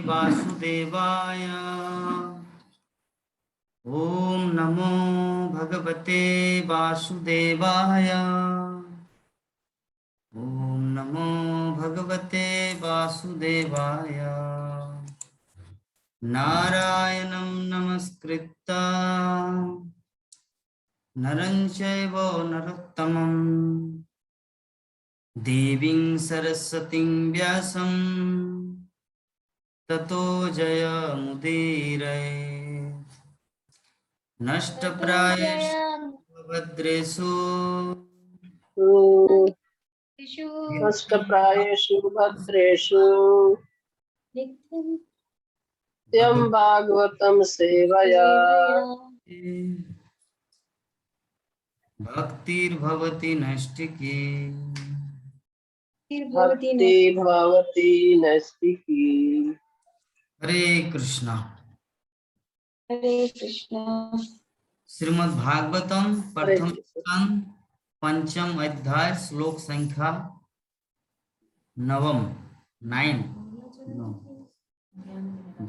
वासुदेवाय। ओम नमो भगवते वासुदेवाय। ओम नमो भगवते वासुदेवाय। नारायणं नमस्कृत्य नरं चैव नरोत्तमं देवीं सरस्वतीं व्यासं ततो जयमुदीरये। नष्टप्रायेषु भद्रेषु नष्टप्रायेषु भद्रेषु नित्यं भागवतं सेवया भक्तिर्भवति नैष्टिकी। भक्ति भवति नैष्टिकी। हरे कृष्णा। हरे कृष्णा। श्रीमद् भागवतम प्रथम स्कंद पंचम अध्याय श्लोक संख्या 9।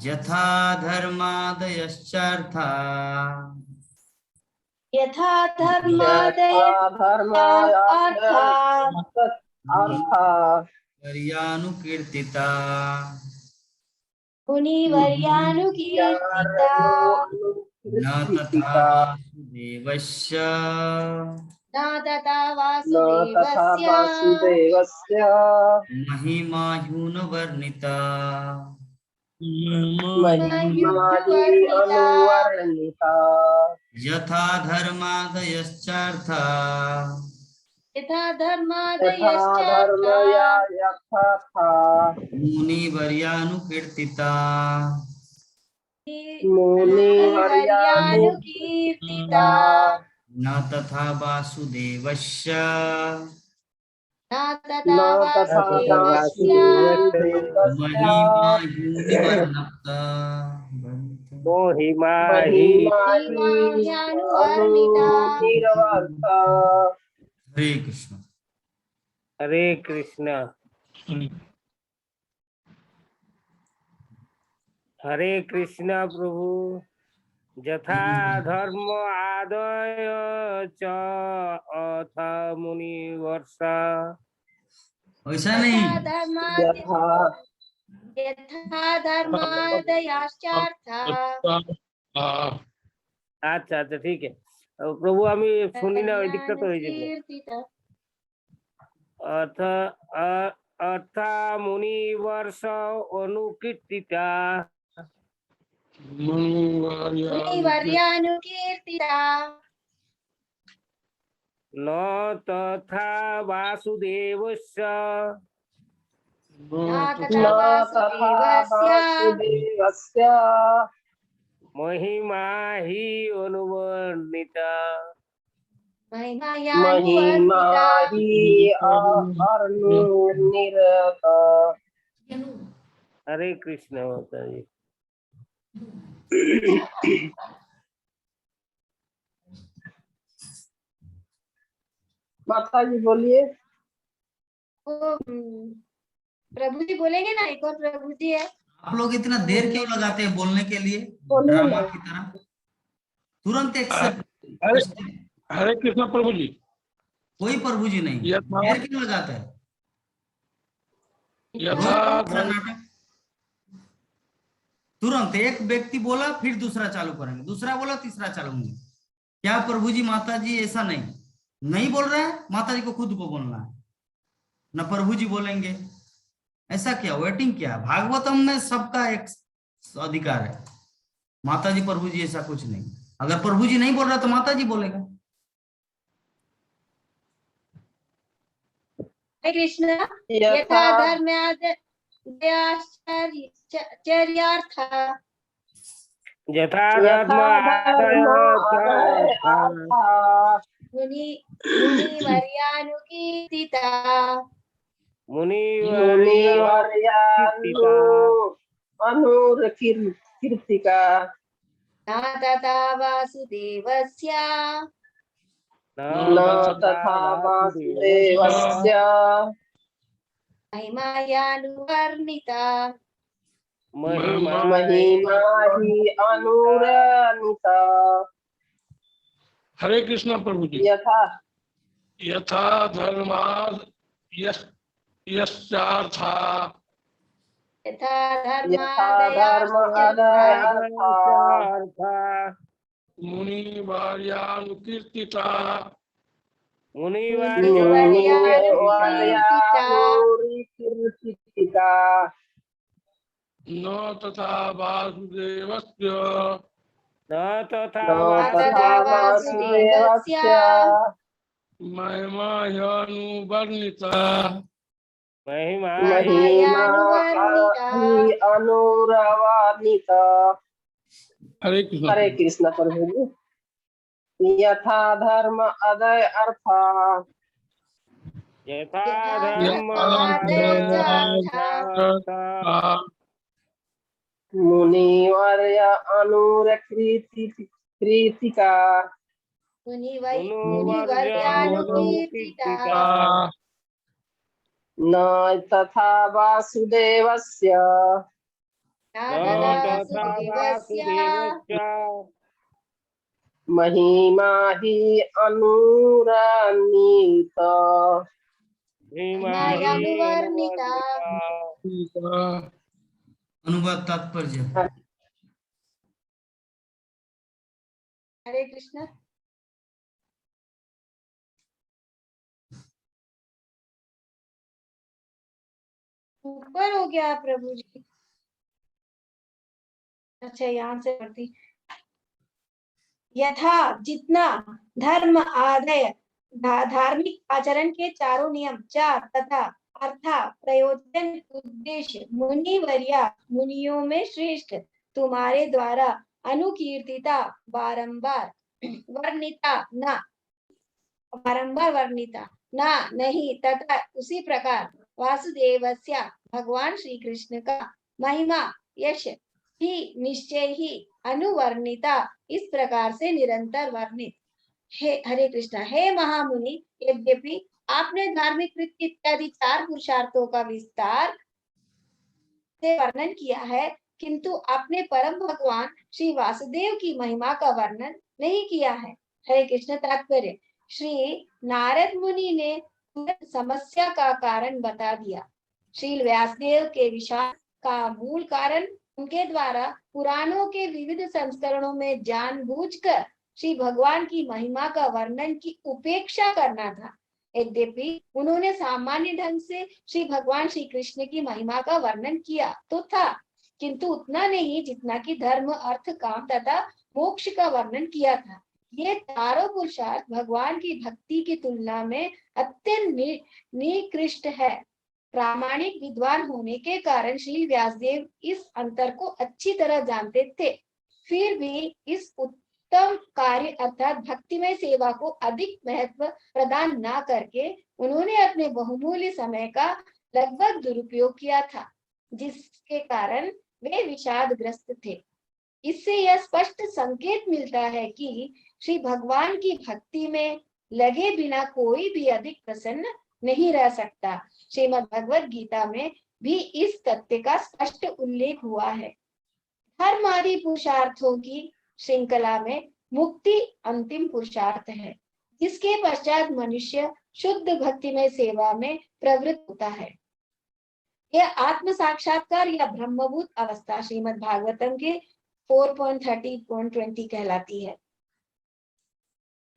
यथा धर्मादयश्चार्था यथा वर्यानुकीर्तिता मुनिवर्यानुकीर्तिता न तथा वासुदेवस्य न तथा वासुदेवस्य महिमा ह्यूनवर्णिता। अनुवर्णिता। यथा धर्मादयश्चार्था यथा यथा धर्मादयश्चार्था धर्मया यथा मुनिवर्यानुकीर्तिता मुनिवर्यानुकीर्तिता न तथा वासुदेवस्य न तथा वासुदेवस्य महिमा ह्यूनिवर्णिता। महिमाह्यानुवर्णिता। हरे कृष्ण। हरे कृष्णा। हरे कृष्णा प्रभु। यथा धर्म आदय च अथ मुनिवर्षा। वैसा नहीं, यथा धर्मादयाश्चार्था। अच्छा अच्छा ठीक है प्रभु আমি শুনি না ওই দিকটা তো হয়ে যাবে। अथ अर्थ मुनिवर्ष अनुकीर्तिता मुनिवर्यानुकीर्तिता न तथा वासुदेवस्य महिमा हि अनुवर्णिता। हरे कृष्ण माता जी। माता जी बोलिए। प्रभु जी बोलेंगे ना। एक और प्रभु जी है। आप लोग इतना देर क्यों लगाते हैं बोलने के लिए ड्रामा की तरह? तुरंत एक्सेप्ट। हरे कृष्ण प्रभु जी। कोई प्रभु जी नहीं, देर क्यों लगाते हैं? नाटक तुरंत एक व्यक्ति बोला फिर दूसरा चालू करेंगे, दूसरा बोला तीसरा चालू होंगे। क्या प्रभु जी माता जी ऐसा नहीं बोल रहे हैं? माता जी को खुद को बोलना है ना, प्रभु जी बोलेंगे? ऐसा क्या वेटिंग क्या? भागवतम में सबका एक अधिकार है। माता जी प्रभु जी ऐसा कुछ नहीं। अगर प्रभु जी नहीं बोल रहा तो माता जी बोलेगा। कृष्ण यथा धर्मादयाश्चर्यार्थ यथा धर्म मुनिवर्यानुकीर्तिता अनुकीर्तिका न तथा वासुदेवस्य न तथा वासुदेवस्य महिमायानुवर्णिता महिमा महिमा ही अनुरणिता हरे कृष्णा प्रभु जी। यथा यथा धर्माद यश्चार्था यथा यथा धर्म धर्मादया अर्था मुनि वार्यानुकीर्तिता मुनिवर्यानुकीर्तिता न तथा वासुदेवस्य न तथा न तथा वासुदेवस्य महिमा ह्यनुवर्णिता महिमा महिमा ही अनुरवानिता। हरे कृष्णा हरे प्रभु। कृष्ण प्रभु जी। यथा धर्म अदय अर्था यथा धर्म मुनिवर्य अनुरकृतिका मुनिवर्यानुकीर्तिता न तथा वासुदेवस्य न तथा वासुदेवस्य महिमा ही अनुरणीता। महिमायानुवर्णिता। अनुवाद तात्पर्य। हरे कृष्ण। ऊपर हो गया प्रभु जी। अच्छा यहाँ से पढ़ती। यथा जितना धर्म आदय धार्मिक आचरण के चारों नियम चार तथा अर्था प्रयोजन उद्देश्य मुनिवर्या मुनियों में श्रेष्ठ तुम्हारे द्वारा अनुकीर्तिता बारंबार वर्णिता ना नहीं तथा उसी प्रकार वासुदेवस्य भगवान श्री कृष्ण का महिमा यश ही निश्चय ही अनुवर्णिता इस प्रकार से निरंतर वर्णित। हे हरे कृष्णा। हे महामुनि, यद्यपि आपने धार्मिक वृत्ति इत्यादि चार पुरुषार्थों का विस्तार से वर्णन किया है, किंतु आपने परम भगवान श्री वासुदेव की महिमा का वर्णन नहीं किया है। हरे कृष्ण। तात्पर्य। श्री नारद मुनि ने समस्या का कारण बता दिया। श्री व्यासदेव के विषाद का मूल कारण उनके द्वारा पुराणों के विविध संस्करणों में जानबूझकर श्री भगवान की महिमा का वर्णन की उपेक्षा करना था। यद्यपि उन्होंने सामान्य ढंग से श्री भगवान श्री कृष्ण की महिमा का वर्णन किया तो था, किंतु उतना नहीं जितना कि धर्म अर्थ काम तथा मोक्ष का वर्णन किया था। ये चारों पुरुषार्थ भगवान की भक्ति की तुलना में अत्यंत निकृष्ट है। प्रामाणिक विद्वान होने के कारण श्री व्यासदेव इस अंतर को अच्छी तरह जानते थे, फिर भी इस उत्तम कार्य अर्थात भक्तिमय सेवा को अधिक महत्व प्रदान न करके उन्होंने अपने बहुमूल्य समय का लगभग दुरुपयोग किया था, जिसके कारण वे विषादग्रस्त थे। इससे यह स्पष्ट संकेत मिलता है कि श्री भगवान की भक्ति में लगे बिना कोई भी अधिक प्रसन्न नहीं रह सकता। श्रीमद् भगवद गीता में भी इस तथ्य का स्पष्ट उल्लेख हुआ है। धर्म आदि पुरुषार्थों की श्रृंखला में मुक्ति अंतिम पुरुषार्थ है, जिसके पश्चात मनुष्य शुद्ध भक्तिमय सेवा में प्रवृत्त होता है। यह आत्म साक्षात्कार या ब्रह्मभूत अवस्था श्रीमद् भागवतम के 4.30.20 कहलाती है।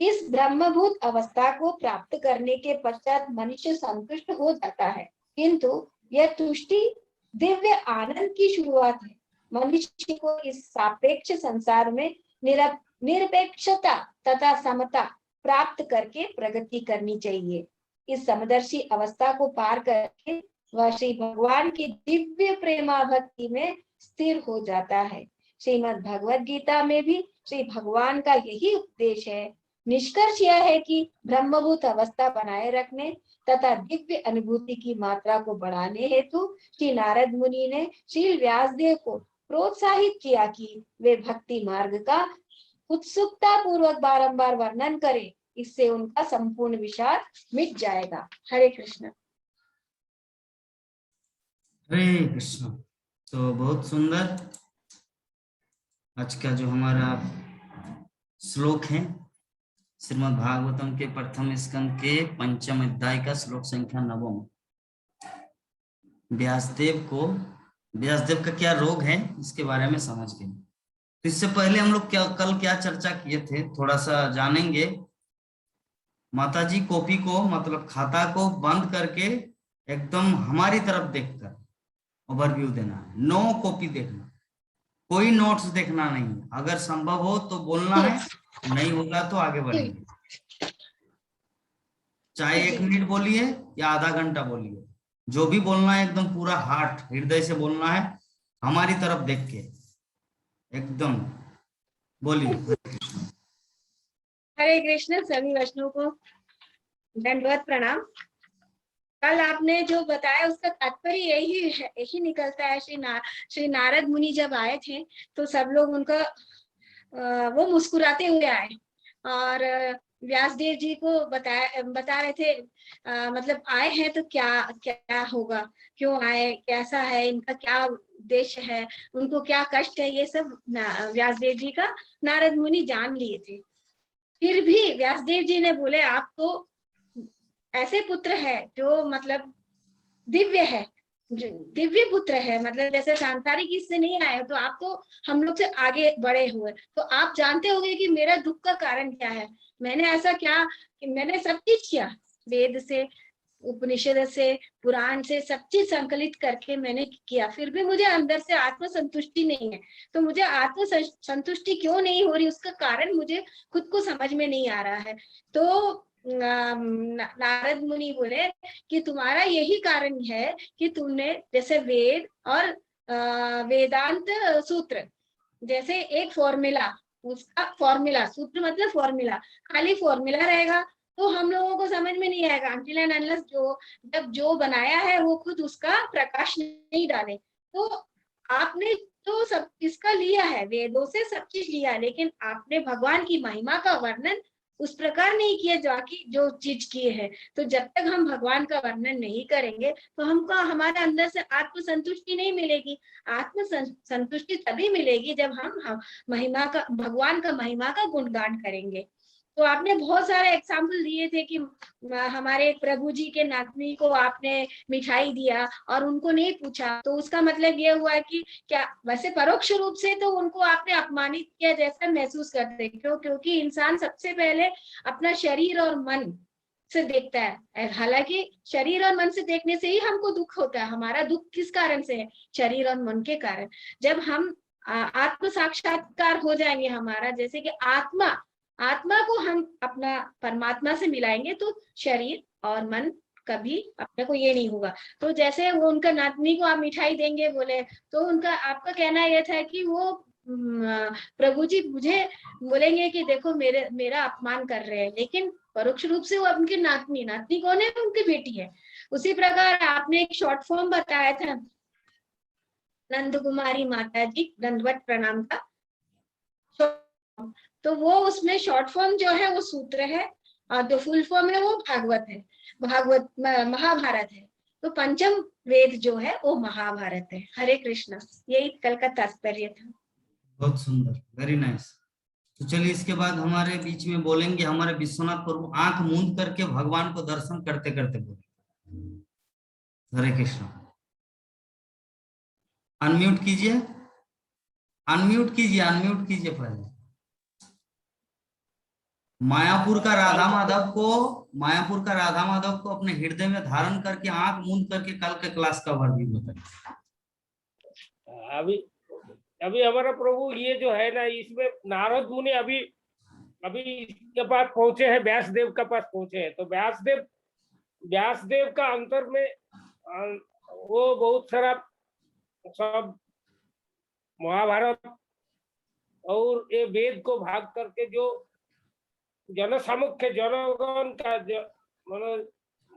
इस ब्रह्मभूत अवस्था को प्राप्त करने के पश्चात मनुष्य संतुष्ट हो जाता है, किंतु यह तुष्टि दिव्य आनंद की शुरुआत है। मनुष्य को इस सापेक्ष संसार में निरपेक्षता तथा समता प्राप्त करके प्रगति करनी चाहिए। इस समदर्शी अवस्था को पार करके वह श्री भगवान की दिव्य प्रेमा भक्ति में स्थिर हो जाता है। श्रीमद् भगवद गीता में भी श्री भगवान का यही उपदेश है। निष्कर्ष यह है कि ब्रह्मभूत अवस्था बनाए रखने तथा दिव्य अनुभूति की मात्रा को बढ़ाने हेतु श्री नारद मुनि ने श्री व्यासदेव को प्रोत्साहित किया कि वे भक्ति मार्ग का उत्सुकता पूर्वक बारंबार वर्णन करें। इससे उनका संपूर्ण विषाद मिट जाएगा। हरे कृष्ण। हरे कृष्ण। तो बहुत सुंदर आज का जो हमारा श्लोक है श्रीमद् भागवतम के प्रथम स्कंद के पंचम अध्याय का श्लोक संख्या 9। व्यासदेव का क्या रोग है इसके बारे में समझ गए। तो इससे पहले हम लोग कल क्या चर्चा किए थे थोड़ा सा जानेंगे। माताजी कॉपी को मतलब खाता को बंद करके एकदम हमारी तरफ देखकर ओवरव्यू देना है। नो कॉपी देखना, कोई नोट्स देखना नहीं। अगर संभव हो तो बोलना है, नहीं होगा तो आगे बढ़ेंगे। चाहे 1 मिनट बोलिए या आधा घंटा बोलिए, जो भी बोलना है एकदम पूरा हार्ट हृदय से बोलना है, हमारी तरफ देख के एकदम बोलिए। हरे कृष्ण। सभी वैष्णव को दंडवत प्रणाम। कल आपने जो बताया उसका तात्पर्य यही निकलता है। श्री नारद मुनि जब आए थे तो सब लोग उनका वो मुस्कुराते हुए आए और व्यासदेव जी को बता रहे थे मतलब आए हैं तो क्या क्या होगा, क्यों आए, कैसा है, इनका क्या उद्देश्य है, उनको क्या कष्ट है, ये सब व्यासदेव जी का नारद मुनि जान लिए थे। फिर भी व्यासदेव जी ने बोले आप तो ऐसे पुत्र है जो मतलब दिव्य है, दिव्य पुत्र है, मतलब जैसे सांसारिक इससे नहीं आए तो आप तो हम लोग से आगे बढ़े हुए, तो आप जानते होंगे कि मेरा दुख का कारण क्या है। मैंने ऐसा क्या कि मैंने सब चीज किया, वेद से, उपनिषद से, पुराण से सब चीज संकलित करके मैंने किया, फिर भी मुझे अंदर से आत्म संतुष्टि नहीं है। तो मुझे आत्म संतुष्टि क्यों नहीं हो रही, उसका कारण मुझे खुद को समझ में नहीं आ रहा है। तो नारद मुनि बोले कि तुम्हारा यही कारण है कि तुमने जैसे वेद और वेदांत सूत्र जैसे एक फॉर्मूला, उसका फॉर्मूला, सूत्र मतलब फॉर्मूला, खाली फॉर्मूला रहेगा तो हम लोगों को समझ में नहीं आएगा अनटिल एंड अनलेस जब जो बनाया है वो खुद उसका प्रकाश नहीं डाले। तो आपने तो सब इसका लिया है, वेदों से सब चीज लिया, लेकिन आपने भगवान की महिमा का वर्णन उस प्रकार नहीं किया जाकि जो चीज किए है। तो जब तक हम भगवान का वर्णन नहीं करेंगे तो हमको हमारे अंदर से आत्म संतुष्टि नहीं मिलेगी। आत्म संतुष्टि तभी मिलेगी जब हम महिमा का, भगवान का महिमा का गुणगान करेंगे। तो आपने बहुत सारे एग्जाम्पल दिए थे कि हमारे प्रभु जी के नातनी को आपने मिठाई दिया और उनको नहीं पूछा, तो उसका मतलब ये हुआ कि क्या वैसे परोक्ष रूप से तो उनको आपने अपमानित किया जैसा महसूस करते, क्योंकि इंसान सबसे पहले अपना शरीर और मन से देखता है। हालांकि शरीर और मन से देखने से ही हमको दुख होता है। हमारा दुख किस कारण से है? शरीर और मन के कारण। जब हम आत्म साक्षात्कार हो जाएंगे हमारा, जैसे कि आत्मा को हम अपना परमात्मा से मिलाएंगे तो शरीर और मन कभी अपने को ये नहीं होगा। तो जैसे वो उनका नातनी को आप मिठाई देंगे बोले, तो उनका आपका कहना यह था कि वो प्रभु जी मुझे बोलेंगे कि देखो मेरा अपमान कर रहे हैं, लेकिन परोक्ष रूप से वो उनकी नातनी कौन है? उनकी बेटी है। उसी प्रकार आपने एक शॉर्ट फॉर्म बताया था नंद कुमारी माता जी दंडवत प्रणाम का, तो वो उसमें शॉर्ट फॉर्म जो है वो सूत्र है और जो फुल फॉर्म है वो भागवत है, महाभारत है। तो पंचम वेद जो है वो महाभारत है। हरे कृष्ण, यही कल का तात्पर्य था। बहुत सुंदर, वेरी नाइस। तो चलिए इसके बाद हमारे बीच में बोलेंगे हमारे विश्वनाथ प्रभु आंख मूंद करके भगवान को दर्शन करते करते बोले। हरे कृष्ण। अनम्यूट कीजिए, अनम्यूट कीजिए, अनम्यूट कीजिए पहले। मायापुर का राधा माधव को अपने हृदय में धारण करके आंख मूंद करके कल के क्लास का वर्णन बताइए। अभी हमारा प्रभु ये जो है ना, इसमें नारद मुनि अभी इसके पास पहुंचे हैं, व्यासदेव के पास पहुंचे हैं। तो व्यासदेव का अंतर में वो बहुत सारा सब महाभारत और ये वेद को भाग करके जो जनसामुख्य जनगण का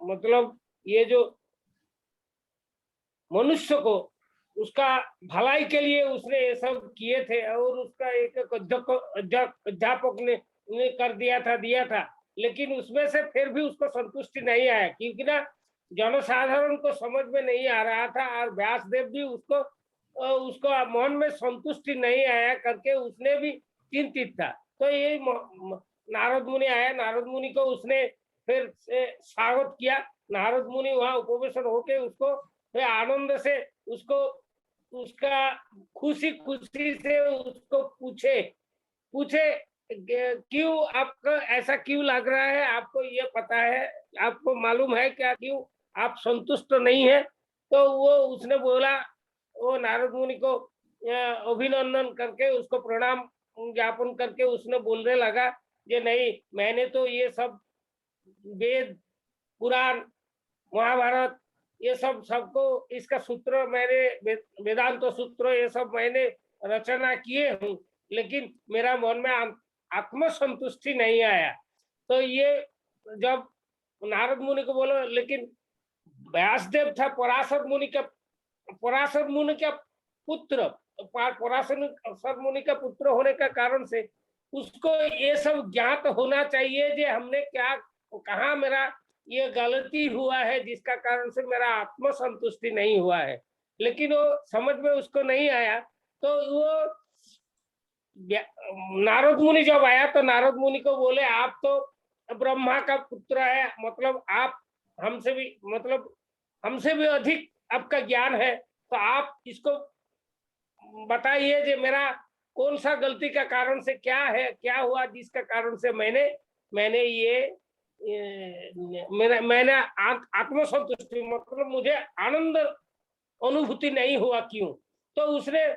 मतलब ये जो मनुष्य को उसका भलाई के लिए उसने ये सब किए थे और उसका एक अध्यापक ने कर दिया था, लेकिन उसमें से फिर भी उसको संतुष्टि नहीं आया, क्योंकि ना जनसाधारण को समझ में नहीं आ रहा था, और व्यासदेव भी उसको मन में संतुष्टि नहीं आया करके उसने भी चिंतित था। तो ये नारद मुनि आया, नारद मुनि को उसने फिर से स्वागत किया। नारद मुनि वहां उपवेशन होके उसको फिर आनंद से उसको उसका खुशी खुशी से उसको पूछे क्यों आपको ऐसा क्यों लग रहा है, आपको ये पता है, आपको मालूम है क्या, क्यों आप संतुष्ट नहीं है? तो वो उसने बोला, वो नारद मुनि को अभिनंदन करके उसको प्रणाम ज्ञापन करके उसने बोलने लगा कि नहीं, मैंने तो ये सब वेद पुराण महाभारत ये सबको इसका सूत्र मैंने वेदांत सूत्र ये सब मैंने रचना किए हूँ, लेकिन मेरा मन में आत्मसंतुष्टि नहीं आया। तो ये जब नारद मुनि को बोलो, लेकिन व्यासदेव था पराशर मुनि का पुत्र, पराशर मुनि का पुत्र होने का कारण से उसको ये सब ज्ञात होना चाहिए कि हमने क्या कहा मेरा ये गलती हुआ है जिसका कारण से मेरा आत्मसंतुष्टि नहीं हुआ है। लेकिन वो समझ में उसको नहीं आया। तो वो नारद मुनि जब आया तो नारद मुनि को बोले, आप तो ब्रह्मा का पुत्र है, मतलब आप हमसे भी अधिक आपका ज्ञान है, तो आप इसको बताइए कि मेरा कौन सा गलती का कारण से क्या हुआ जिसका कारण से मैंने ये मैंने आत्मसंतुष्टि मतलब मुझे आनंद अनुभूति नहीं हुआ, क्यों? तो उसने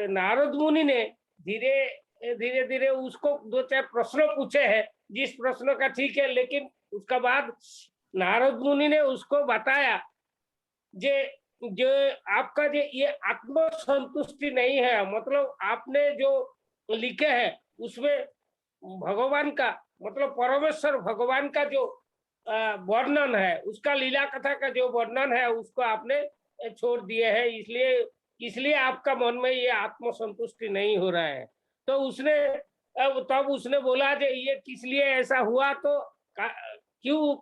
नारद मुनि ने धीरे धीरे उसको 2-4 प्रश्न पूछे हैं, जिस प्रश्न का ठीक है, लेकिन उसका बाद नारद मुनि ने उसको बताया जो आपका ये आत्मसंतुष्टि नहीं है, मतलब आपने जो लिखे है उसमें भगवान का मतलब परमेश्वर भगवान का जो वर्णन है, उसका लीला कथा का जो वर्णन है उसको आपने छोड़ दिए है, इसलिए आपका मन में ये आत्मसंतुष्टि नहीं हो रहा है। तो तब उसने बोला कि ये किस लिए ऐसा हुआ, तो क्यों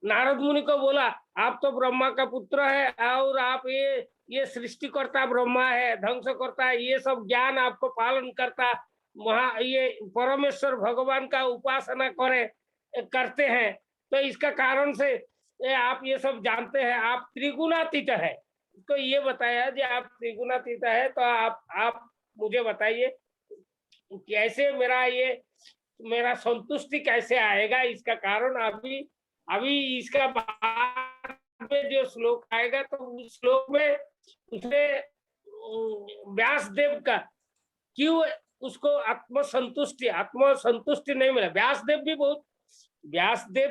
नारद मुनि को बोला, आप तो ब्रह्मा का पुत्र है और आप ये सृष्टिकर्ता ब्रह्मा है, ध्वंस करता है, ये सब ज्ञान आपको पालन करता, वहाँ ये परमेश्वर भगवान का उपासना करते हैं, तो इसका कारण से आप ये सब जानते हैं, आप त्रिगुणातीत है। तो ये बताया कि आप त्रिगुणातीत है, तो आप मुझे बताइए कैसे मेरा संतुष्टि कैसे आएगा, इसका कारण अभी इसका बाद में जो श्लोक आएगा, तो उस श्लोक में उसने व्यासदेव का क्यों उसको आत्मसंतुष्टि नहीं मिला। व्यासदेव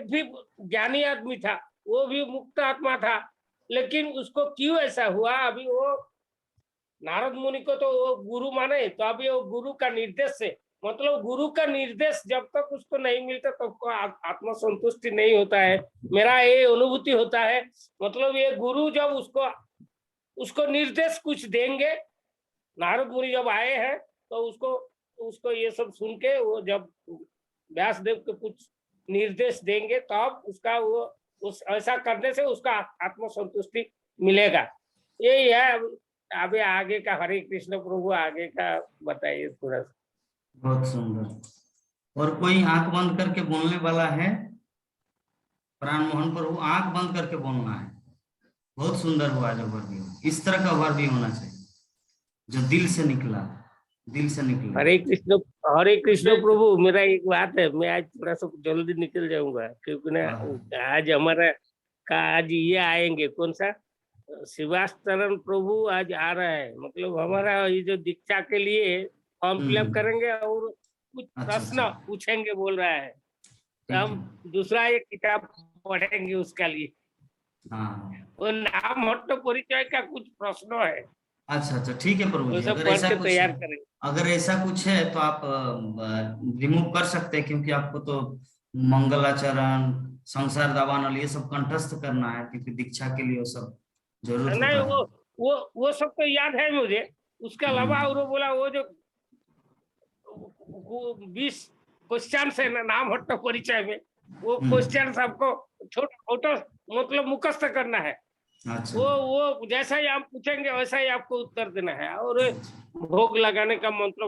भी ज्ञानी आदमी था, वो भी मुक्त आत्मा था, लेकिन उसको क्यों ऐसा हुआ, अभी वो नारद मुनि को तो वो गुरु माने, तो अभी वो गुरु का निर्देश से, मतलब गुरु का निर्देश जब तक उसको नहीं मिलता तब तो आत्मसंतुष्टि नहीं होता है, मेरा ये अनुभूति होता है। मतलब ये गुरु जब उसको निर्देश कुछ देंगे, नारद मुनि जब आए हैं तो उसको ये सब सुन के वो जब व्यासदेव को कुछ निर्देश देंगे तब उसका ऐसा करने से उसका आत्मसंतुष्टि मिलेगा। यही है। अभी आगे का हरे कृष्ण प्रभु आगे का बताइए थोड़ा सा। बहुत सुंदर। और कोई आंख बंद करके बोलने वाला है? प्राण मोहन प्रभु, आंख बंद करके बोलना है। बहुत सुंदर हुआ जो वर्दी, इस तरह का वर्दी होना चाहिए जो दिल से निकला। हरे कृष्ण प्रभु, मेरा एक बात है, मैं आज थोड़ा सा जल्दी निकल जाऊंगा क्योंकि ना आज हमारा आज ये आएंगे, कौन सा शिवास्तरण प्रभु आज आ रहा है, मतलब हमारा ये जो दीक्षा के लिए फॉर्म फिलअप करेंगे और कुछ प्रश्न पूछेंगे बोल रहा है, तो हम दूसरा एक किताब पढ़ेंगे उसका लिए। वो नाम हट्ट परिचय का कुछ प्रश्न है। अच्छा ठीक है प्रभु जी, अगर ऐसा कुछ है तो आप रिमूव कर सकते हैं, क्योंकि आपको तो मंगलाचरण, संसार दावानल ये सब कंठस्थ करना है, क्योंकि दीक्षा के लिए वो सब जरूरत नहीं होता है। वो सब तो याद है मुझे, उसके अलावा और बोला वो जो 20 क्वेश्चन है ना नाम हट्ट परिचय में, वो क्वेश्चन आपको छोटा छोटा मतलब मुखस्त करना है। अच्छा वो जैसा ही आप पूछेंगे वैसा ही आपको उत्तर देना है। और भोग लगाने का मंत्र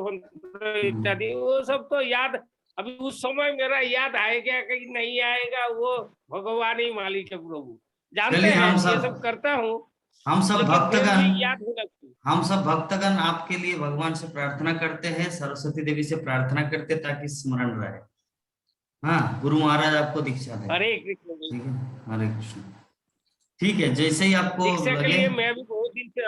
इत्यादि वो सब तो याद, अभी उस समय मेरा याद आएगा कि नहीं आएगा वो भगवान ही मालिक है प्रभु जानते चलिए, हैं। ये सब करता हूँ हम सब लेकिन फिर भक्तगण भी याद होना चाहिए। हम सब भक्तगण आपके लिए भगवान से प्रार्थना करते हैं, सरस्वती देवी से प्रार्थना करते हैं ताकि स्मरण रहे। हाँ, गुरु महाराज आपको दीक्षा दे। हरे कृष्ण। ठीक है, हरे कृष्ण। ठीक है, जैसे ही आपको दीक्षा के लगे। लिए मैं भी बहुत दिन से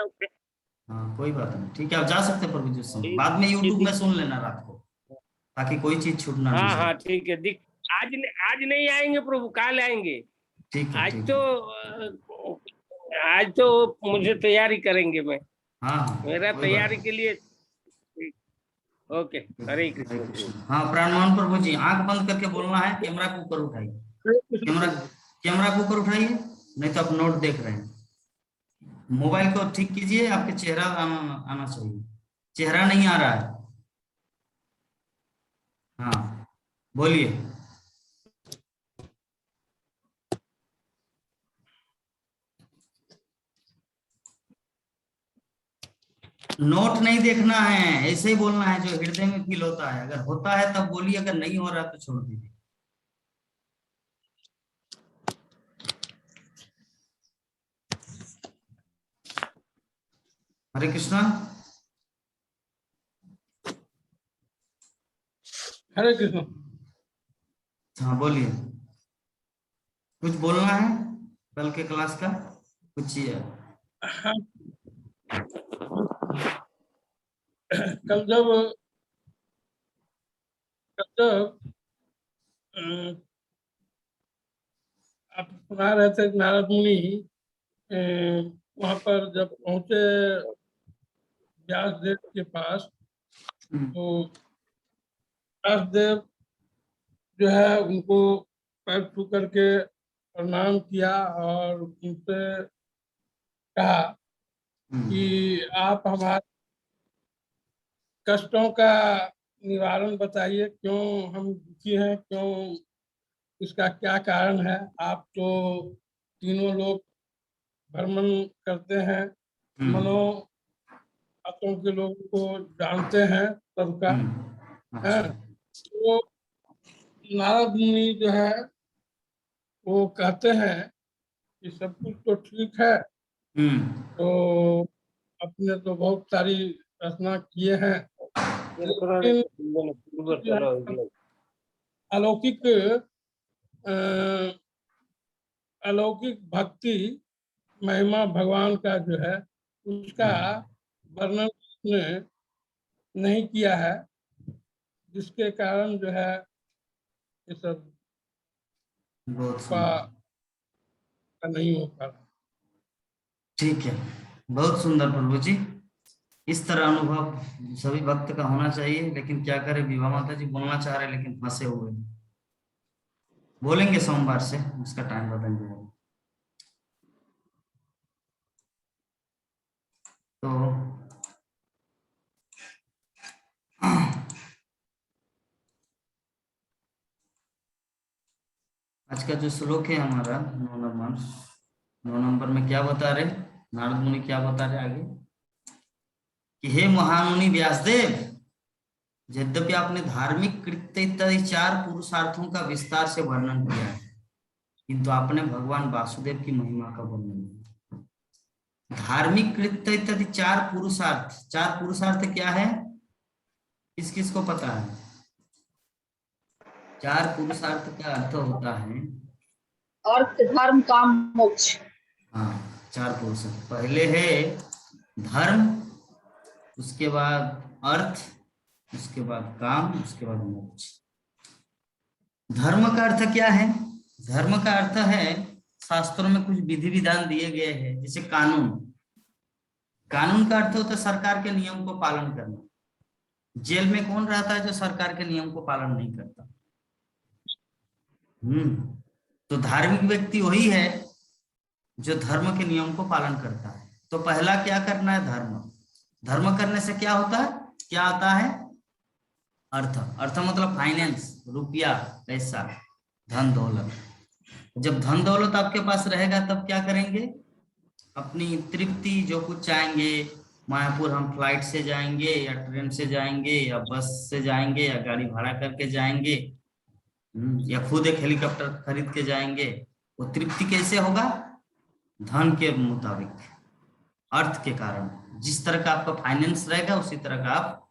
हाँ, कोई बात नहीं, ठीक है, आप जा सकते हैं प्रभु जी उस समय। बाद में यूट्यूब में सुन लेना रात को, ताकि कोई चीज छूटना नहीं हाँ चाहिए। हाँ ठीक है। आज नहीं आएंगे प्रभु, कल आएंगे। ठीक है, आज ठीक तो आज तो मुझे तैयारी करेंगे मैं, है। हाँ हाँ, मेरा कोई बात तैयारी नहीं। के लिए। ओके, हरे हरे कृष्ण। कृष्ण। हाँ, प्राणमान प्रभु जी, आंख बंद करके बोलना है, कैमरा को ऊपर उठाइए। कैमरा कैमरा को ऊपर उठाइए, नहीं तो आप नोट देख रहे हैं। मोबाइल को ठीक कीजिए, आपके चेहरा आना चाहिए। चेहरा नहीं आ रहा है। हाँ, बोलिए। नोट नहीं देखना है, ऐसे ही बोलना है जो हृदय में फील होता है। अगर होता है तब बोलिए, अगर नहीं हो रहा तो छोड़ दीजिए। हरे कृष्णा। हरे कृष्ण। हाँ, बोलिए। कुछ बोलना है कल के क्लास का, कुछ हाँ, कल जब आप सुना रहे थे नारद मुनि वहां पर जब पहुंचे व्यास देव के पास, तो व्यास देव जो है उनको पैर छू करके प्रणाम किया और उनसे कहा कि आप हमारे कष्टों का निवारण बताइए, क्यों हम दुखी हैं, क्यों, इसका क्या कारण है। आप तो तीनों लोग भ्रमण करते हैं, मनो आत्मा के लोगों को जानते हैं सबका है। अच्छा। तो नारद मुनि जो है वो कहते हैं कि सब कुछ तो ठीक है, तो अपने तो बहुत सारी रचना किए हैं, लेकिन अलौकिक अलौकिक भक्ति महिमा भगवान का जो है उसका वर्णन उसने नहीं किया है, जिसके कारण जो है ये सब बहुत का सुंदर। नहीं हो पा रहा। ठीक है, बहुत सुंदर प्रभु जी। इस तरह अनुभव सभी भक्त का होना चाहिए, लेकिन क्या करें, विभा माता जी बोलना चाह रहे लेकिन फंसे हुए। बोलेंगे सोमवार से, उसका टाइम बदलेंगे। तो आज का जो श्लोक है हमारा 9 नंबर में क्या बता रहे नारद मुनि, क्या बता रहे आगे कि हे महामुनि व्यासदेव, यद्यपि आपने धार्मिक कृत्य इत्यादि 4 पुरुषार्थों का विस्तार से वर्णन किया है, किंतु आपने भगवान वासुदेव की महिमा का वर्णन नहीं। धार्मिक कृत्य इत्यादि 4 पुरुषार्थ, 4 पुरुषार्थ क्या है, किस किस को पता है? 4 पुरुषार्थ का अर्थ होता है अर्थ धर्म काम मोक्ष। हाँ, 4 पुरुषार्थ। पहले है धर्म, उसके बाद अर्थ, उसके बाद काम, उसके बाद मोक्ष। धर्म का अर्थ क्या है? धर्म का अर्थ है शास्त्रों में कुछ विधि विधान दिए गए हैं, जैसे कानून। कानून का अर्थ होता है सरकार के नियम को पालन करना। जेल में कौन रहता है जो सरकार के नियम को पालन नहीं करता? तो धार्मिक व्यक्ति वही है जो धर्म के नियम को पालन करता है। तो पहला क्या करना है? धर्म। धर्म करने से क्या होता है? क्या आता है? अर्थ। अर्थ मतलब फाइनेंस, रुपया, पैसा। धन दौलत। जब धन दौलत आपके पास रहेगा तब क्या करेंगे, अपनी तृप्ति जो कुछ चाहेंगे, मायापुर हम फ्लाइट से जाएंगे या ट्रेन से जाएंगे या बस से जाएंगे या गाड़ी भाड़ा करके जाएंगे, या खुद एक हेलीकॉप्टर खरीद के जाएंगे, वो तृप्ति कैसे होगा, धन के मुताबिक, अर्थ के कारण। जिस तरह का आपका फाइनेंस रहेगा उसी तरह का आप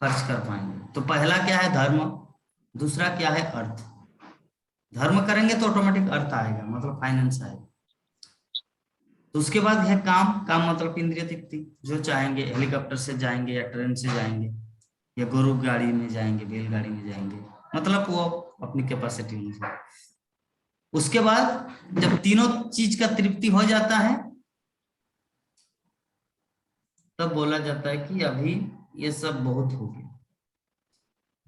खर्च कर पाएंगे। तो पहला क्या है, धर्म। दूसरा क्या है, अर्थ। धर्म करेंगे तो ऑटोमेटिक अर्थ आएगा, मतलब फाइनेंस आएगा। तो उसके बाद है काम। काम मतलब इंद्रिय तृप्ति, जो चाहेंगे, हेलीकॉप्टर से जाएंगे या ट्रेन से जाएंगे या गरु गाड़ी में जाएंगे, बैलगाड़ी में जाएंगे, मतलब वो अपनी कैपेसिटी अनुसार। उसके बाद जब तीनों चीज का तृप्ति हो जाता है तब बोला जाता है कि अभी ये सब बहुत हो गया,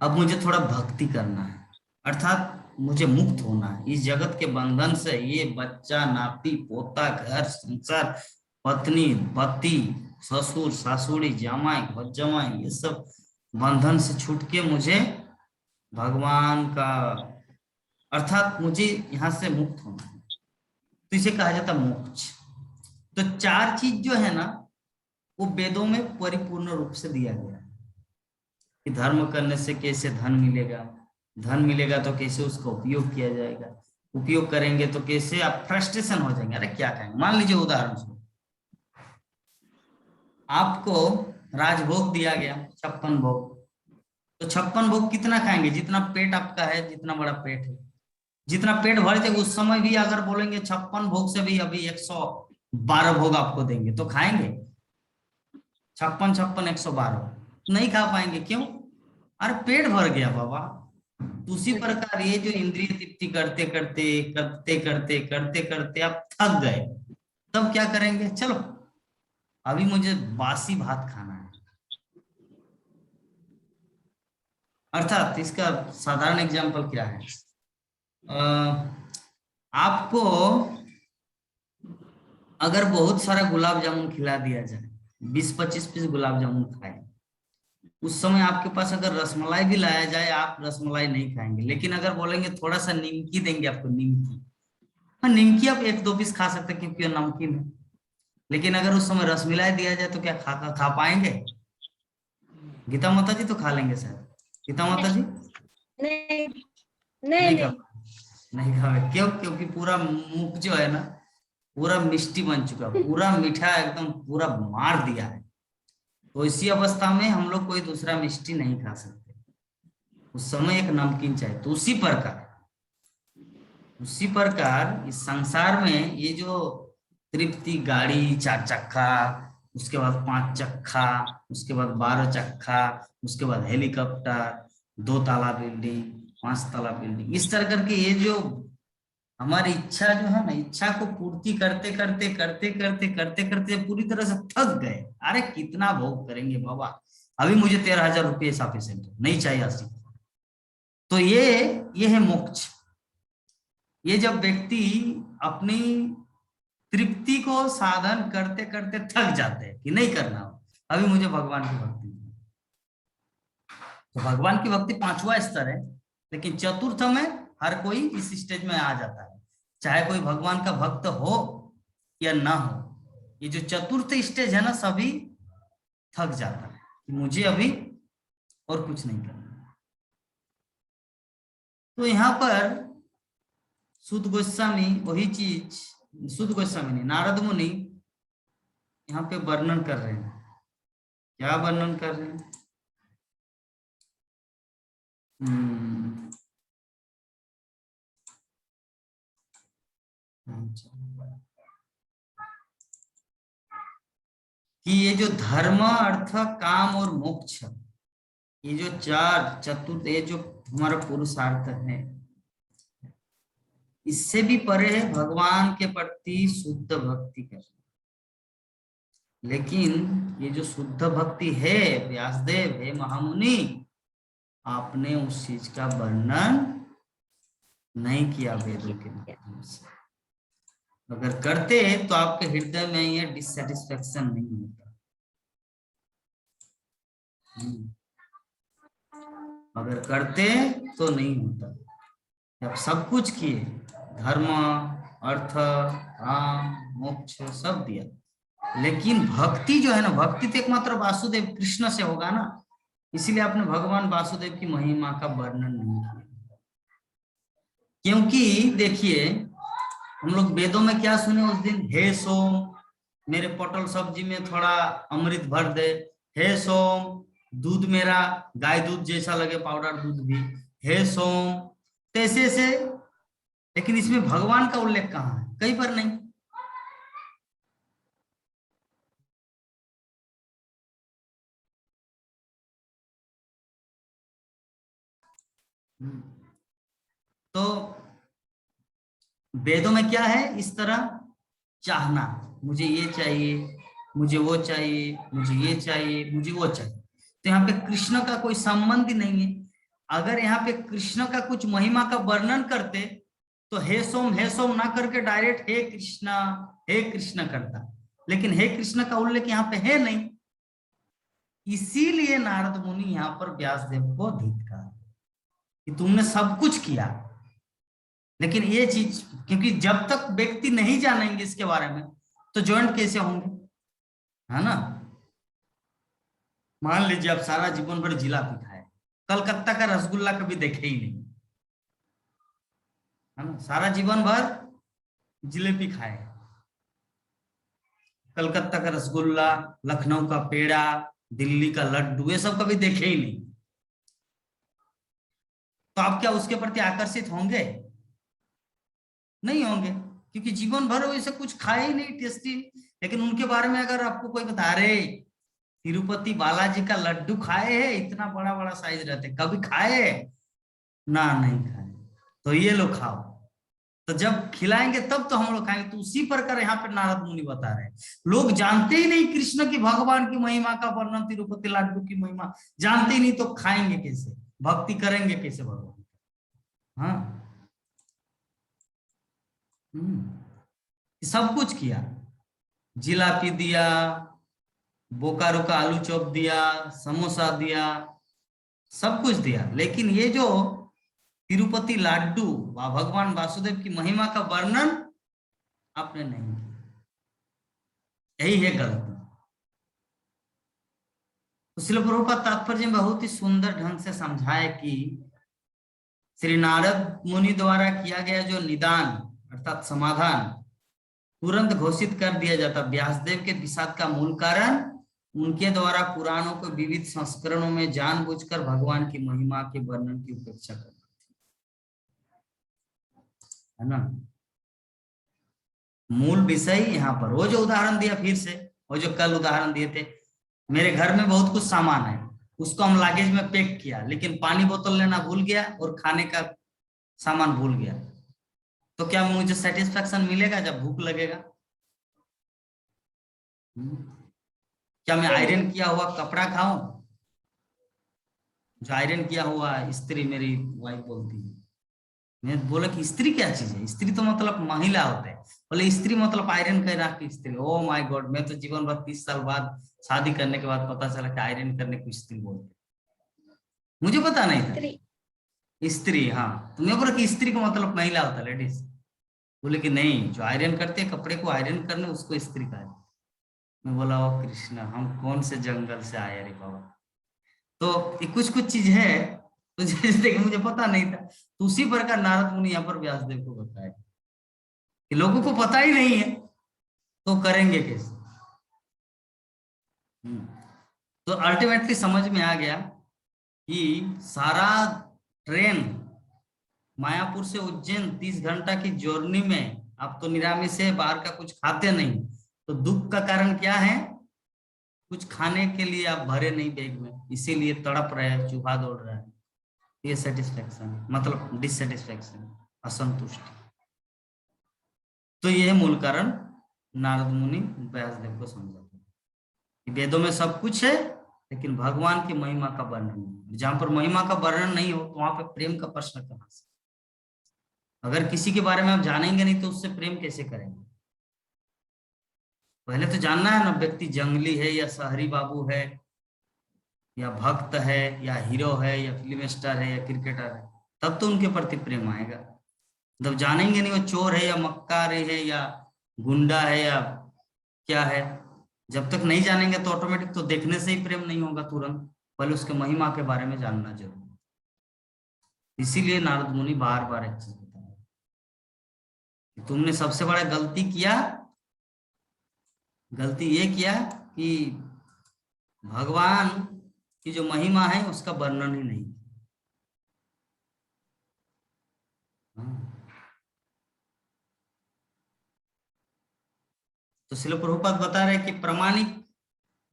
अब मुझे थोड़ा भक्ति करना है, अर्थात मुझे मुक्त होना है इस जगत के बंधन से। ये बच्चा, नाती, पोता, घर संसार, पत्नी, पति, ससुर, सासुड़ी, जामाई, भज्जमाई, ये सब बंधन से छूट के मुझे भगवान का, अर्थात मुझे यहाँ से मुक्त होना है। तो इसे कहा जाता है मोक्ष। तो चार चीज जो है ना वो वेदों में परिपूर्ण रूप से दिया गया है कि धर्म करने से कैसे धन मिलेगा, धन मिलेगा तो कैसे उसका उपयोग किया जाएगा, उपयोग करेंगे तो कैसे आप फ्रस्ट्रेशन हो जाएंगे। अरे क्या कहेंगे, मान लीजिए उदाहरण से आपको राजभोग दिया गया 56 भोग, तो 56 भोग कितना खाएंगे, जितना पेट आपका है, जितना बड़ा पेट है, जितना पेट भर जाए। उस समय भी अगर बोलेंगे 56 भोग से भी अभी 112 भोग आपको देंगे तो खाएंगे? 56 56 112 नहीं खा पाएंगे। क्यों? अरे पेट भर गया बाबा। उसी प्रकार ये जो इंद्रिय तृप्ति करते करते करते करते करते करते आप थक गए, तब क्या करेंगे, चलो अभी मुझे बासी भात खाना है। अर्थात इसका साधारण एग्जांपल क्या है, आपको अगर बहुत सारा गुलाब जामुन खिला दिया जाए, 20-25 पीस गुलाब जामुन खाए, उस समय आपके पास अगर रसमलाई भी लाया जाए आप रसमलाई नहीं खाएंगे। लेकिन अगर बोलेंगे थोड़ा सा निमकी देंगे आपको, निमकी, हाँ निमकी आप 1-2 पीस खा सकते हैं क्योंकि नमकीन है। लेकिन अगर उस समय रसमलाई दिया जाए तो क्या खा पाएंगे? गीता माता जी तो खा लेंगे शायद। गीता माता जी नहीं नहीं नहीं नहीं खा। क्यों? क्योंकि पूरा मुख जो है ना पूरा मिष्टी बन चुका, पूरा मीठा एकदम पूरा मार दिया है। तो इसी अवस्था में हम लोग कोई दूसरा मिष्टी नहीं खा सकते, उस समय एक नमकीन चाहिए। तो उसी प्रकार इस संसार में ये जो तृप्ति, गाड़ी 4 चक्का, उसके बाद 5 चक्का, उसके बाद 12 चक्का, उसके बाद हेलीकॉप्टर, 2 ताला बिल्डिंग, 5 ताला बिल्डिंग, इस तरह करके ये जो हमारी इच्छा जो है ना, इच्छा को पूर्ति करते करते करते करते करते करते पूरी तरह से थक गए। अरे कितना भोग करेंगे बाबा, अभी मुझे 13,000 रुपये सफिशिएंट नहीं चाहिए 80। तो ये है मोक्ष। ये जब व्यक्ति अपनी तृप्ति को साधन करते करते थक जाते हैं कि नहीं करना, अभी मुझे भगवान की भक्ति। तो भगवान की भक्ति 5वां स्तर है, लेकिन चतुर्थ में हर कोई इस स्टेज में आ जाता है, चाहे कोई भगवान का भक्त हो या ना हो। ये जो चतुर्थ स्टेज है ना, सभी थक जाता है कि मुझे अभी और कुछ नहीं करना। तो यहाँ पर सुद गोस्वामी वही चीज, सुद गोस्वामी नहीं, नारद मुनि यहाँ पे वर्णन कर रहे हैं। क्या वर्णन कर रहे हैं? कि ये जो धर्म, अर्थ, काम और मोक्ष, ये जो चार चतुर्थ, ये जो हमारा पुरुषार्थ है, इससे भी परे है भगवान के प्रति शुद्ध भक्ति करना। लेकिन ये जो शुद्ध भक्ति है व्यासदेव, हे महामुनि, आपने उस चीज का वर्णन नहीं किया वेदों के माध्यम से। अगर करते तो आपके हृदय में ये डिससेटिस्फेक्शन नहीं होता। अगर करते तो नहीं होता। जब सब कुछ किए, धर्म, अर्थ, काम, मोक्ष सब दिया, लेकिन भक्ति जो है ना, भक्ति तो एकमात्र वासुदेव कृष्ण से होगा ना, इसीलिए आपने भगवान वासुदेव की महिमा का वर्णन नहीं किया। क्योंकि देखिए, हम लोग वेदों में क्या सुने उस दिन, हे सोम मेरे पटल सब्जी में थोड़ा अमृत भर दे, हे सोम दूध मेरा गाय दूध जैसा लगे, पाउडर दूध भी, हे सोम, तो ऐसे, लेकिन इसमें भगवान का उल्लेख कहाँ है? कहीं पर नहीं। तो वेदों में क्या है, इस तरह चाहना, मुझे ये चाहिए, मुझे वो चाहिए, मुझे ये चाहिए, मुझे वो चाहिए। तो यहाँ पे कृष्ण का कोई संबंध ही नहीं है। अगर यहाँ पे कृष्ण का कुछ महिमा का वर्णन करते तो हे सोम ना करके डायरेक्ट हे कृष्ण करता, लेकिन हे कृष्ण का उल्लेख यहाँ पे है नहीं। इसीलिए नारद मुनि यहाँ पर व्यासदेव को धिक्कार कि तुमने सब कुछ किया, लेकिन ये चीज, क्योंकि जब तक व्यक्ति नहीं जानेंगे इसके बारे में तो ज्वाइंट कैसे होंगे, है ना। मान लीजिए आप सारा जीवन भर जिलापी खाए, कलकत्ता का रसगुल्ला कभी देखे ही नहीं, है ना, सारा जीवन भर जिलेबी खाए, कलकत्ता का रसगुल्ला, लखनऊ का पेड़ा, दिल्ली का लड्डू, ये सब कभी देखे ही नहीं, तो आप क्या उसके प्रति आकर्षित होंगे? नहीं होंगे, क्योंकि जीवन भर वैसे कुछ खाए ही नहीं टेस्टी। लेकिन उनके बारे में अगर आपको कोई बता रहे तिरुपति बालाजी का लड्डू खाए है, इतना बड़ा बड़ा साइज रहते, कभी खाए ना? नहीं खाए। तो ये लोग खाओ, तो जब खिलाएंगे तब तो हम लोग खाएंगे। तो उसी प्रकार यहाँ पे नारद मुनि बता रहे हैं, लोग जानते ही नहीं कृष्ण की, भगवान की महिमा का वर्णन, तिरुपति लड्डू की महिमा जानते ही नहीं, तो खाएंगे कैसे, भक्ति करेंगे कैसे भगवान? हाँ, सब कुछ किया, जिलापी दिया, बोकारो का आलू चॉप दिया, समोसा दिया, सब कुछ दिया, लेकिन ये जो तिरुपति लाड्डू व भगवान वासुदेव की महिमा का वर्णन आपने नहीं किया, यही है गलती। तो श्रील प्रभुपाद तात्पर्य में बहुत ही सुंदर ढंग से समझाए कि श्री नारद मुनि द्वारा किया गया जो निदान अर्थात समाधान तुरंत घोषित कर दिया जाता। व्यासदेव के विषाद का मूल कारण उनके द्वारा पुराणों को विविध संस्करणों में जानबूझकर भगवान की महिमा के वर्णन की उपेक्षा करना है ना। मूल विषय यहाँ पर वो जो उदाहरण दिया, फिर से वो जो कल उदाहरण दिए थे, मेरे घर में बहुत कुछ सामान है, उसको हम लगेज में पैक किया, लेकिन पानी बोतल लेना भूल गया और खाने का सामान भूल गया, तो क्या मुझे सेटिस्फेक्शन मिलेगा जब भूख लगेगा? क्या मैं आयरन किया हुआ कपड़ा खाऊं? जो आयरन किया हुआ स्त्री, मेरी वाइफ बोलती है, मैं बोला कि स्त्री क्या चीज है? स्त्री तो मतलब महिला होता है। बोले स्त्री मतलब आयरन करना की स्त्री। ओ माय गॉड, मैं तो जीवन भर 30 साल बाद शादी करने के बाद पता चला कि आयरन करने को स्त्री बोलते, मुझे पता नहीं था। स्त्री, हाँ, तो मैं बोला कि स्त्री का मतलब महिला होता है, लेडीज। बोले कि नहीं, जो आयरन करते हैं कपड़े को आयरन करने, उसको स्त्री का है। मैं बोला ओ कृष्ण, हम कौन से जंगल से आए रे बाबा। तो कुछ चीज है तो जैसे मुझे पता नहीं था, तो उसी प्रकार नारद मुनि यहाँ पर व्यासदेव को बताया कि लोगों को पता ही नहीं है तो करेंगे कैसे। तो अल्टीमेटली समझ में आ गया कि सारा ट्रेन मायापुर से उज्जैन 30 घंटा की जर्नी में आप तो निरामिष से बाहर का कुछ खाते नहीं, तो दुख का कारण क्या है? कुछ खाने के लिए आप भरे नहीं बैग में, इसीलिए तड़प रहे हैं, चूहा दौड़ रहा है। ये सेटिस्फेक्शन मतलब डिससेटिस्फेक्शन, असंतुष्टि। तो यह मूल कारण नारद मुनि व्यासदेव को समझाते हैं कि वेदों में सब कुछ है, लेकिन भगवान की महिमा का वर्णन नहीं। जहां पर महिमा का वर्णन नहीं हो तो वहां पर प्रेम का प्रश्न कहां से? अगर किसी के बारे में आप जानेंगे नहीं तो उससे प्रेम कैसे करेंगे? पहले तो जानना है ना, व्यक्ति जंगली है या शहरी बाबू है या भक्त है या हीरो है या फिल्म स्टार है या क्रिकेटर है, तब तो उनके प्रति प्रेम आएगा। जब जानेंगे नहीं वो चोर है या मक्कार है या गुंडा है या क्या है, जब तक नहीं जानेंगे तो ऑटोमेटिक तो देखने से ही प्रेम नहीं होगा तुरंत, पहले उसके महिमा के बारे में जानना जरूरी। इसीलिए नारद मुनि बार बार एक चीज बताया, तुमने सबसे बड़ा गलती किया, गलती ये किया कि भगवान की जो महिमा है उसका वर्णन ही नहीं। तो श्रील प्रभुपाद बता रहे कि प्रामाणिक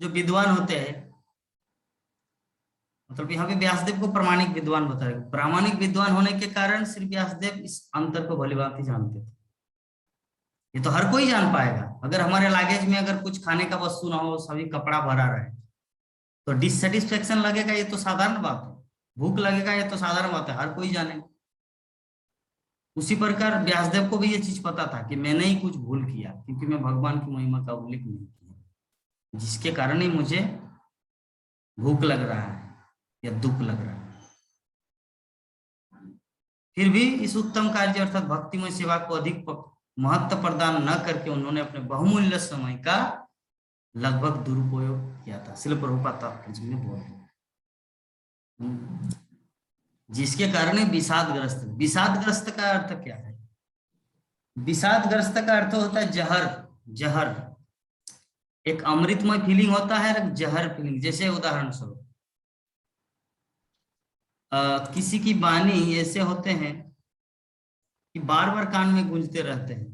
जो विद्वान होते हैं, मतलब यहाँ पे व्यासदेव को प्रामाणिक विद्वान बता रहे, प्रामाणिक विद्वान होने के कारण श्री व्यासदेव इस अंतर को भलीभांति जानते थे। ये तो हर कोई जान पाएगा। अगर हमारे लागेज में अगर कुछ खाने का वस्तु ना हो, सभी कपड़ा भरा रहे, तो डिससेटिस्फेक्शन लगेगा, ये तो साधारण बात है। भूख लगेगा, ये तो साधारण बात है, हर कोई जाने। उसी प्रकार व्यासदेव को भी ये चीज पता था कि मैंने ही कुछ भूल किया, क्योंकि मैं भगवान की महिमा का उल्लेख नहीं किया, जिसके कारण ही मुझे भूख लग रहा है या दुख लग रहा है। फिर भी इस उत्तम कार्य अर्थात भक्तिमय सेवा को अधिक महत्व प्रदान न करके उन्होंने अपने बहुमूल्य समय का लगभग दुरुपयोग किया था। श्रील प्रभुपाद तात्पर्य में बोल रहे, जिसके कारण विषादग्रस्त। विषादग्रस्त का अर्थ क्या है? विषादग्रस्त का अर्थ होता है जहर। जहर एक अमृतमय फीलिंग होता है, एक जहर फीलिंग। जैसे उदाहरण स्वरूप किसी की वाणी ऐसे होते हैं कि बार बार कान में गूंजते रहते हैं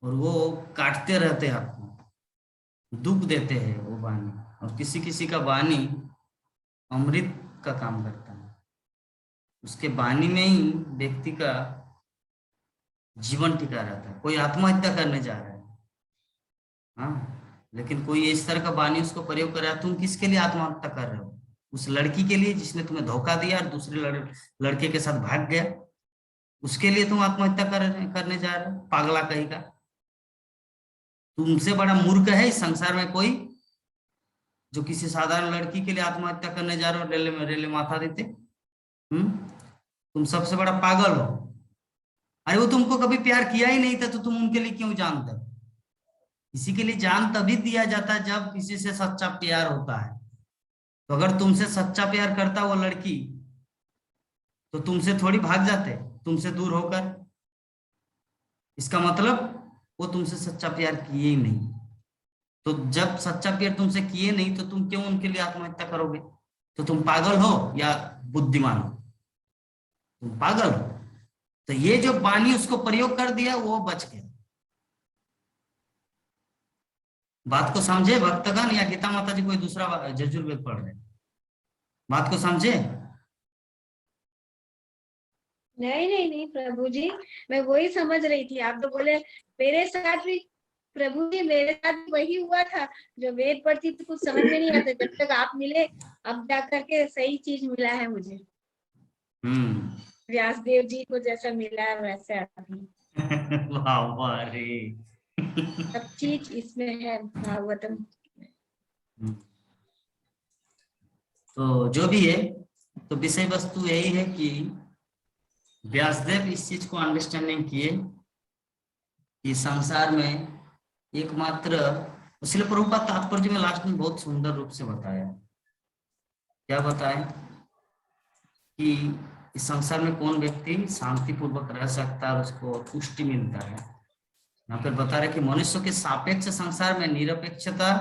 और वो काटते रहते हैं, आपको दुख देते हैं वो वाणी। और किसी किसी का वाणी अमृत का काम करता है, उसके वाणी में ही व्यक्ति का जीवन टिका रहता है। कोई आत्महत्या करने जा रहा है, हाँ, लेकिन कोई इस तरह का वाणी उसको प्रयोग कर रहा है, तुम किसके लिए आत्महत्या कर रहे हो? उस लड़की के लिए जिसने तुम्हें धोखा दिया और दूसरे लड़के के साथ भाग गया, उसके लिए तुम आत्महत्या करने जा रहे हो? पागला कहीं का। तुमसे बड़ा मूर्ख है इस संसार में कोई, जो किसी साधारण लड़की के लिए आत्महत्या करने जा रहे हो, रेले माथा देते। तुम सबसे बड़ा पागल हो। अरे वो तुमको कभी प्यार किया ही नहीं था, तो तुम उनके लिए क्यों जानते हो? किसी के लिए जान तभी दिया जाता है जब किसी से सच्चा प्यार होता है। तो अगर तुमसे सच्चा प्यार करता वो लड़की, तो तुमसे थोड़ी भाग जाते, तुमसे दूर होकर। इसका मतलब वो तुमसे सच्चा प्यार किए ही नहीं। तो जब सच्चा प्यार तुमसे किए नहीं, तो तुम क्यों उनके लिए आत्महत्या करोगे? तो तुम पागल हो या बुद्धिमान हो? तुम पागल हो। तो ये जो वाणी उसको प्रयोग कर दिया, वो बच गया। बात को समझे भक्तगण, या गीता माता जी कोई दूसरा यजुर्वेद पढ़ रहे? बात को समझे? नहीं प्रभु जी, मैं वही समझ रही थी। आप तो बोले मेरे साथ भी, प्रभु जी मेरे साथ भी वही हुआ था। जो वेद पढ़ती तो कुछ समझ में नहीं आता, जब तक आप मिले अब जाकर के सही चीज मिला है मुझे। व्यासदेव जी को जैसा मिला है वैसे अभी वाह रे। सब चीज इसमें है भागवतम। तो जो भी है, तो विषय वस्तु यही है कि व्यासदेव इस चीज को अंडरस्टैंडिंग किए कि संसार में एकमात्र, इसलिए प्रभुपाद तात्पर्य में लास्ट में बहुत सुंदर रूप से बताया। क्या बताया? कि इस संसार में कौन व्यक्ति शांतिपूर्वक रह सकता है, उसको तुष्टि मिलता है। यहाँ पर बता रहे कि मनुष्य के सापेक्ष संसार में निरपेक्षता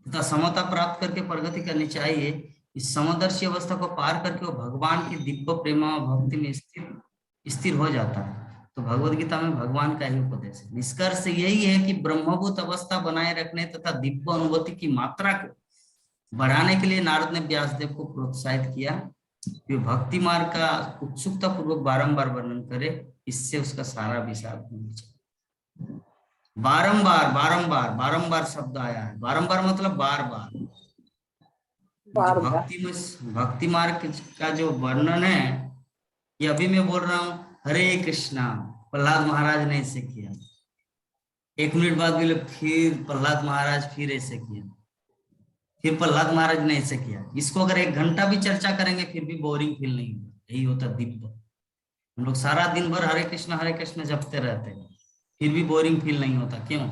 तथा समता प्राप्त करके प्रगति करनी चाहिए। इस समदर्शी अवस्था को पार करके वो भगवान की दिव्य प्रेम और भक्ति में स्थिर हो जाता है। तो भगवद गीता में भगवान का ही उपदेश है। निष्कर्ष यही है कि ब्रह्मभूत अवस्था बनाए रखने तथा दिव्य अनुभूति की मात्रा को बढ़ाने के लिए नारद ने व्यासदेव को प्रोत्साहित किया कि भक्ति मार्ग का उत्सुकता पूर्वक बारंबार वर्णन करे, इससे उसका सारा विषाद होना चाहिए। बारंबार बारंबार बारंबार शब्द आया है। बारंबार मतलब बार बार। भक्ति मार्ग का जो वर्णन है, ये अभी मैं बोल रहा हूँ हरे कृष्णा, प्रहलाद महाराज ने ऐसे किया। 1 मिनट बाद बोले फिर प्रहलाद महाराज फिर ऐसे किया, फिर प्रहलाद महाराज ने ऐसे किया। इसको अगर 1 घंटा भी चर्चा करेंगे फिर भी बोरिंग फील नहीं होगा। यही होता दिव्य। हम लोग सारा दिन भर हरे कृष्ण जपते रहते हैं, फिर भी बोरिंग फील नहीं होता। क्यों?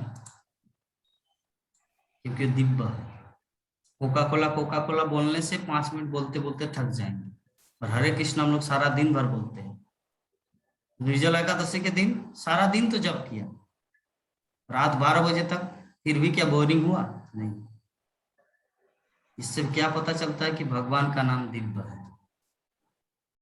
क्योंकि दिव्य है। कोका कोला बोलने से 5 मिनट बोलते बोलते थक जाएंगे, और हरे कृष्ण हम लोग सारा दिन भर बोलते हैं। निर्जला एकादशी के दिन सारा दिन तो जप किया, रात 12 बजे तक, फिर भी क्या बोरिंग हुआ? नहीं। इससे क्या पता चलता है कि भगवान का नाम दिव्य है।